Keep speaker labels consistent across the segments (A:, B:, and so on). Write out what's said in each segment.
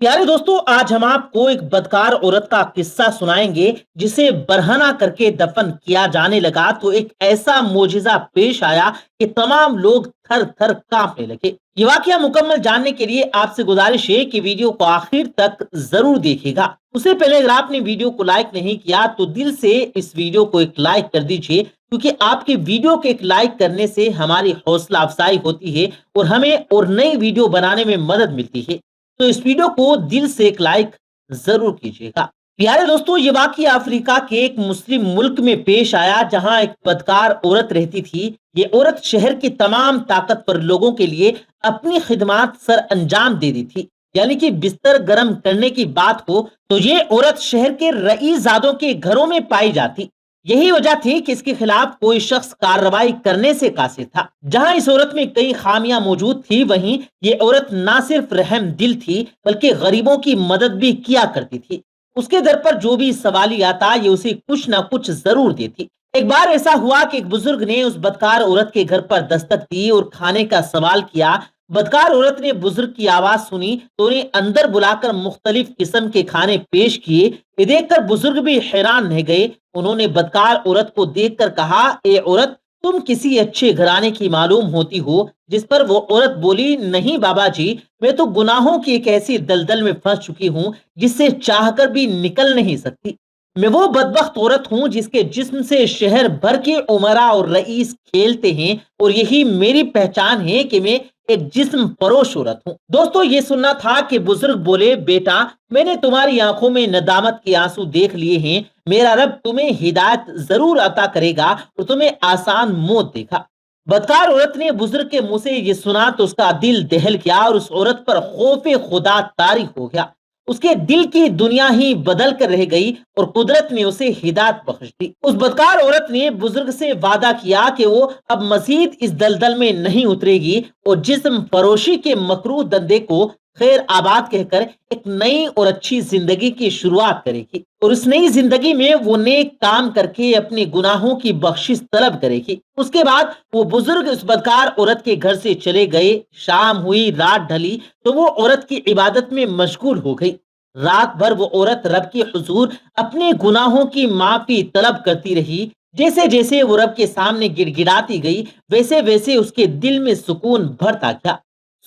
A: پیارے دوستوں، آج ہم آپ کو ایک بدکار عورت کا قصہ سنائیں گے جسے برہنہ کر کے دفن کیا جانے لگا تو ایک ایسا معجزہ پیش آیا کہ تمام لوگ تھر تھر کانپنے لگے۔ یہ واقعہ مکمل جاننے کے لیے آپ سے گزارش ہے کہ ویڈیو کو آخر تک ضرور دیکھے گا۔ اس سے پہلے اگر آپ نے ویڈیو کو لائک نہیں کیا تو دل سے اس ویڈیو کو ایک لائک کر دیجئے، کیونکہ آپ کے ویڈیو کے ایک لائک کرنے سے ہماری حوصلہ افزائی ہوتی ہے اور ہمیں اور نئی ویڈیو بنانے میں مدد ملتی ہے۔ تو اس ویڈیو کو دل سے ایک لائک ضرور کیجیے گا۔ پیارے دوستو، یہ واقعہ افریقہ کے ایک مسلم ملک میں پیش آیا جہاں ایک بدکار عورت رہتی تھی۔ یہ عورت شہر کے تمام طاقتور لوگوں کے لیے اپنی خدمات سر انجام دے دی تھی، یعنی کہ بستر گرم کرنے کی بات ہو تو یہ عورت شہر کے رئیس زادوں کے گھروں میں پائی جاتی۔ یہی وجہ تھی کہ اس کے خلاف کوئی شخص کارروائی کرنے سے قاصر تھا۔ جہاں اس عورت میں کئی خامیاں موجود تھی، وہیں یہ عورت نہ صرف رحم دل تھی بلکہ غریبوں کی مدد بھی کیا کرتی تھی۔ اس کے در پر جو بھی سوالی آتا یہ اسے کچھ نہ کچھ ضرور دیتی۔ ایک بار ایسا ہوا کہ ایک بزرگ نے اس بدکار عورت کے گھر پر دستک دی اور کھانے کا سوال کیا۔ بدکار عورت نے بزرگ کی آواز سنی تو انہیں اندر بلا کر مختلف قسم کے کھانے پیش کیے۔ یہ دیکھ کر بزرگ بھی حیران رہ گئے۔ انہوں نے بدکار عورت کو دیکھ کر کہا، اے عورت، تم کسی اچھے گھرانے کی معلوم ہوتی ہو؟ جس پر وہ عورت بولی، نہیں بابا جی، میں تو گناہوں کی ایک ایسی دلدل میں پھنس چکی ہوں جس سے چاہ کر بھی نکل نہیں سکتی۔ میں وہ بدبخت عورت ہوں جس کے جسم سے شہر بھر کے عمرا اور رئیس کھیلتے ہیں، اور یہی میری پہچان ہے کہ میں ایک جسم پروش عورت ہوں۔ دوستو، یہ سننا تھا کہ بزرگ بولے، بیٹا، میں نے تمہاری آنکھوں میں ندامت کے آنسو دیکھ لیے ہیں۔ میرا رب تمہیں ہدایت ضرور عطا کرے گا اور تمہیں آسان موت دے گا۔ بدکار عورت نے بزرگ کے منہ سے یہ سنا تو اس کا دل دہل گیا اور اس عورت پر خوف خدا طاری ہو گیا۔ اس کے دل کی دنیا ہی بدل کر رہ گئی اور قدرت نے اسے ہدایت بخش دی۔ اس بدکار عورت نے بزرگ سے وعدہ کیا کہ وہ اب مزید اس دلدل میں نہیں اترے گی اور جسم فروشی کے مکروہ دندے کو خیر آباد کہہ کر ایک نئی اور اچھی زندگی کی شروعات کرے گی، اور اس نئی زندگی میں وہ نیک کام کر کے اپنے گناہوں کی بخشش طلب کرے گی۔ اس کے بعد وہ بزرگ اس بدکار عورت کے گھر سے چلے گئے۔ شام ہوئی، رات ڈھلی تو وہ عورت کی عبادت میں مشغول ہو گئی۔ رات بھر وہ عورت رب کے حضور اپنے گناہوں کی معافی طلب کرتی رہی۔ جیسے جیسے وہ رب کے سامنے گڑ گڑاتی گئی، ویسے ویسے اس کے دل میں سکون بھرتا گیا۔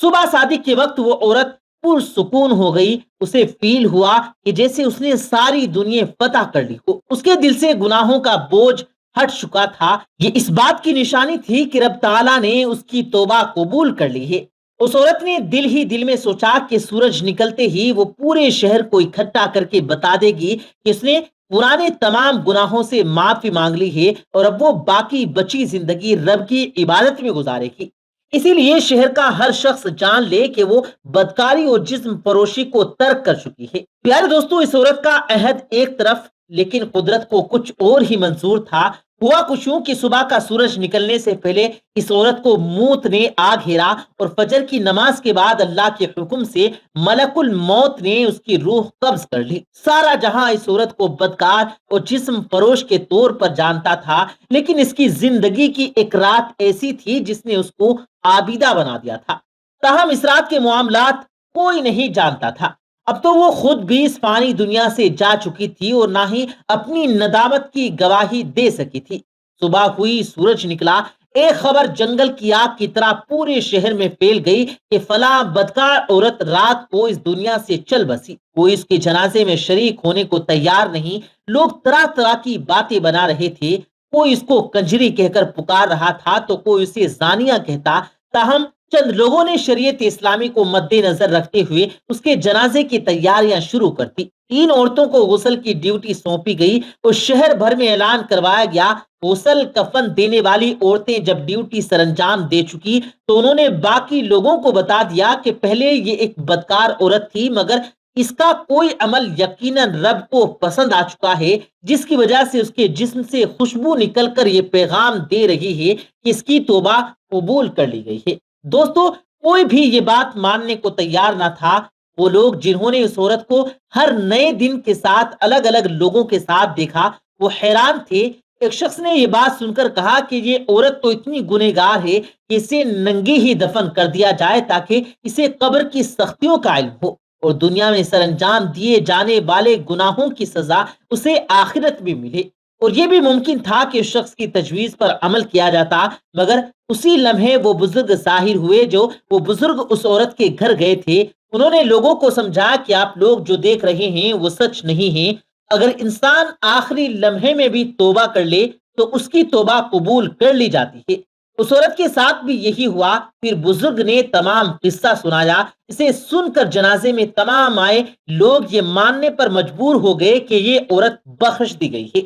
A: صبح صادق کے وقت وہ عورت پرسکون ہو گئی۔ اسے فیل ہوا کہ جیسے اس نے ساری دنیا فتح کر لی ہو۔ اس کے دل سے گناہوں کا بوجھ ہٹ چکا تھا۔ یہ اس بات کی نشانی تھی کہ رب تعالیٰ نے اس کی توبہ قبول کر لی ہے۔ اس عورت نے دل ہی دل میں سوچا کہ سورج نکلتے ہی وہ پورے شہر کو اکٹھا کر کے بتا دے گی کہ اس نے پرانے تمام گناہوں سے معافی مانگ لی ہے اور اب وہ باقی بچی زندگی رب کی عبادت میں گزارے گی۔ اسی لیے شہر کا ہر شخص جان لے کہ وہ بدکاری اور جسم فروشی کو ترک کر چکی ہے۔ پیارے دوستو، اس عورت کا عہد ایک طرف، لیکن قدرت کو کچھ اور ہی منظور تھا۔ ہوا کچھ یوں کہ صبح کا سورج نکلنے سے پہلے اس عورت کو موت نے آ گھیرا اور فجر کی نماز کے بعد اللہ کے حکم سے ملک الموت نے اس کی روح قبض کر لی۔ سارا جہاں اس عورت کو بدکار اور جسم فروش کے طور پر جانتا تھا، لیکن اس کی زندگی کی ایک رات ایسی تھی جس نے اس کو عابدہ بنا دیا تھا۔ تاہم اس رات کے معاملات کوئی نہیں جانتا تھا۔ اب تو وہ خود بھی اس فانی دنیا سے جا چکی تھی اور نہ ہی اپنی ندامت کی گواہی دے سکی تھی۔ صبح ہوئی، سورج نکلا، ایک خبر جنگل کی آگ کی طرح پورے شہر میں پھیل گئی کہ فلاں بدکار عورت رات کو اس دنیا سے چل بسی۔ کوئی اس کے جنازے میں شریک ہونے کو تیار نہیں۔ لوگ طرح طرح کی باتیں بنا رہے تھے۔ کوئی اس کو کنجری کہہ کر پکار رہا تھا تو کوئی اسے زانیہ کہتا۔ تاہم چند لوگوں نے شریعت اسلامی کو مد نظر رکھتے ہوئے اس کے جنازے کی تیاریاں شروع کر دی۔ 3 عورتوں کو غسل کی ڈیوٹی سونپی گئی اور شہر بھر میں اعلان کروایا گیا۔ غسل کفن دینے والی عورتیں جب ڈیوٹی سر انجام دے چکی تو انہوں نے باقی لوگوں کو بتا دیا کہ پہلے یہ ایک بدکار عورت تھی، مگر اس کا کوئی عمل یقیناً رب کو پسند آ چکا ہے، جس کی وجہ سے اس کے جسم سے خوشبو نکل کر یہ پیغام دے رہی ہے کہ اس کی توبہ قبول کر لی گئی ہے۔ دوستو، کوئی بھی یہ بات ماننے کو تیار نہ تھا۔ وہ لوگ جنہوں نے اس عورت کو ہر نئے دن کے ساتھ الگ الگ لوگوں کے ساتھ دیکھا، وہ حیران تھے۔ ایک شخص نے یہ بات سن کر کہا کہ یہ عورت تو اتنی گنہگار ہے کہ اسے ننگی ہی دفن کر دیا جائے تاکہ اسے قبر کی سختیوں کا علم ہو۔ اور دنیا میں سر انجام دیے جانے والے گناہوں کی سزا اسے آخرت میں ملے۔ اور یہ بھی ممکن تھا کہ اس شخص کی تجویز پر عمل کیا جاتا، مگر اسی لمحے وہ بزرگ ظاہر ہوئے، جو وہ بزرگ اس عورت کے گھر گئے تھے۔ انہوں نے لوگوں کو سمجھا کہ آپ لوگ جو دیکھ رہے ہیں وہ سچ نہیں ہے۔ اگر انسان آخری لمحے میں بھی توبہ کر لے تو اس کی توبہ قبول کر لی جاتی ہے۔ اس عورت کے ساتھ بھی یہی ہوا۔ پھر بزرگ نے تمام قصہ سنایا۔ اسے سن کر جنازے میں تمام آئے لوگ یہ ماننے پر مجبور ہو گئے کہ یہ عورت بخش دی گئی ہے۔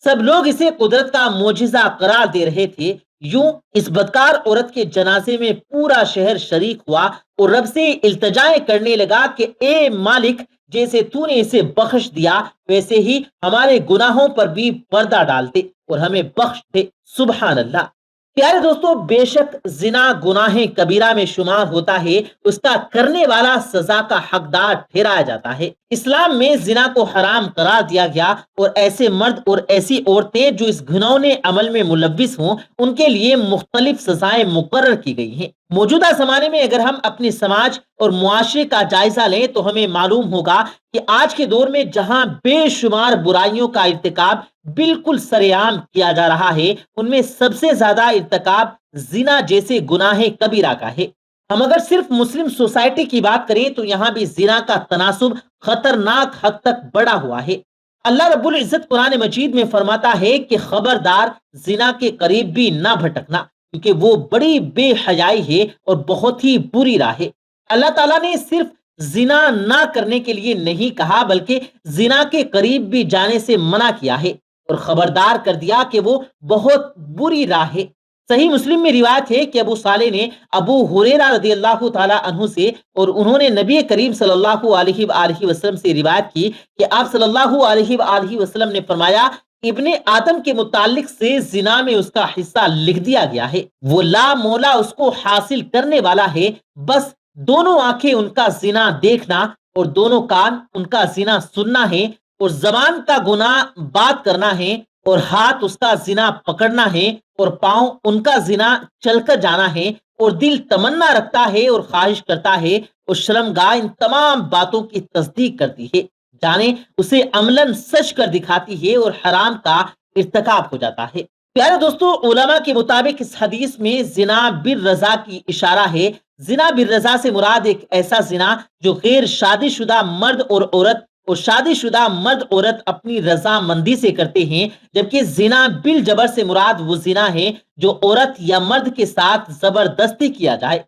A: سب لوگ اسے قدرت کا معجزہ قرار دے رہے تھے۔ یوں اس بدکار عورت کے جنازے میں پورا شہر شریک ہوا اور رب سے التجائیں کرنے لگا کہ اے مالک، جیسے تو نے اسے بخش دیا ویسے ہی ہمارے گناہوں پر بھی پردہ ڈال دے اور ہمیں بخش دے۔ سبحان اللہ۔ پیارے دوستو، بے شک زنا گناہ کبیرہ میں شمار ہوتا ہے، اس کا کرنے والا سزا کا حقدار ٹھہرایا جاتا ہے۔ اسلام میں زنا کو حرام قرار دیا گیا اور ایسے مرد اور ایسی عورتیں جو اس گھنونے عمل میں ملوث ہوں ان کے لیے مختلف سزائیں مقرر کی گئی ہیں۔ موجودہ زمانے میں اگر ہم اپنے سماج اور معاشرے کا جائزہ لیں تو ہمیں معلوم ہوگا کہ آج کے دور میں جہاں بے شمار برائیوں کا ارتکاب بالکل سرعام کیا جا رہا ہے، ان میں سب سے زیادہ ارتکاب زنا جیسے گناہ کبیرہ کا ہے۔ ہم اگر صرف مسلم سوسائٹی کی بات کریں تو یہاں بھی زنا کا تناسب خطرناک حد تک بڑا ہوا ہے۔ اللہ رب العزت قرآن مجید میں فرماتا ہے کہ خبردار، زنا کے قریب بھی نہ بھٹکنا، کیونکہ وہ بڑی بے حیائی ہے اور بہت ہی بری راہ ہے۔ اللہ تعالیٰ نے صرف زنا نہ کرنے کے لیے نہیں کہا، بلکہ زنا کے قریب بھی جانے سے منع کیا ہے اور خبردار کر دیا کہ وہ بہت بری راہ ہے۔ صحیح مسلم میں روایت ہے کہ ابو صالح نے ابو ہریرہ رضی اللہ تعالی عنہ سے، اور انہوں نے نبی کریم صلی اللہ علیہ وآلہ وسلم سے روایت کی کہ آپ صلی اللہ علیہ وآلہ وسلم نے فرمایا، ابن آدم کے متعلق سے زنا میں اس کا حصہ لکھ دیا گیا ہے، وہ لا مولا اس کو حاصل کرنے والا ہے، بس دونوں آنکھیں ان کا زنا دیکھنا اور دونوں کان ان کا زنا سننا ہے، اور زبان کا گناہ بات کرنا ہے، اور ہاتھ اس کا زنا پکڑنا ہے، اور پاؤں ان کا زنا چل کر جانا ہے، اور دل تمنا رکھتا ہے اور خواہش کرتا ہے، اور شرمگاہ ان تمام باتوں کی تصدیق کرتی ہے، جانے اسے عملاً سچ کر دکھاتی ہے اور حرام کا ارتکاب ہو جاتا ہے۔ پیارے دوستو، علماء کے مطابق اس حدیث میں زنا بالرضا کی اشارہ ہے۔ زنا بالرضا سے مراد ایک ایسا زنا جو غیر شادی شدہ مرد اور عورت اور شادی شدہ مرد عورت اپنی رضا مندی سے کرتے ہیں، جبکہ زنا بالجبر سے مراد وہ زنا ہے جو عورت یا مرد کے ساتھ زبردستی کیا جائے۔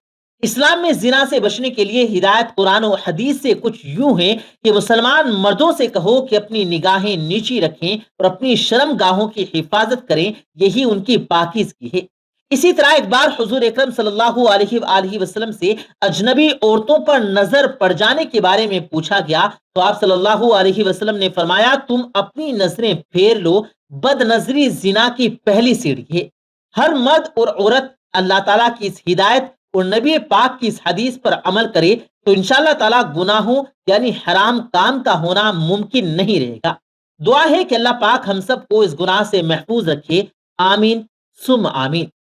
A: اسلام میں زنا سے بچنے کے لیے ہدایت قرآن و حدیث سے کچھ یوں ہے کہ مسلمان مردوں سے کہو کہ اپنی نگاہیں نیچی رکھیں اور اپنی شرم گاہوں کی حفاظت کریں، یہی ان کی پاکیزگی ہے۔ اسی طرح ایک بار حضور اکرم صلی اللہ علیہ وآلہ وسلم سے اجنبی عورتوں پر نظر پڑ جانے کے بارے میں پوچھا گیا تو آپ صلی اللہ علیہ وسلم نے فرمایا، تم اپنی نظریں پھیر لو، بد نظری زنا کی پہلی سیڑھی ہے۔ ہر مرد اور عورت اللہ تعالیٰ کی اس ہدایت اور نبی پاک کی اس حدیث پر عمل کرے تو انشاءاللہ تعالیٰ گناہوں یعنی حرام کام کا ہونا ممکن نہیں رہے گا۔ دعا ہے کہ اللہ پاک ہم سب کو اس گناہ سے محفوظ رکھے۔ آمین ثم آمین۔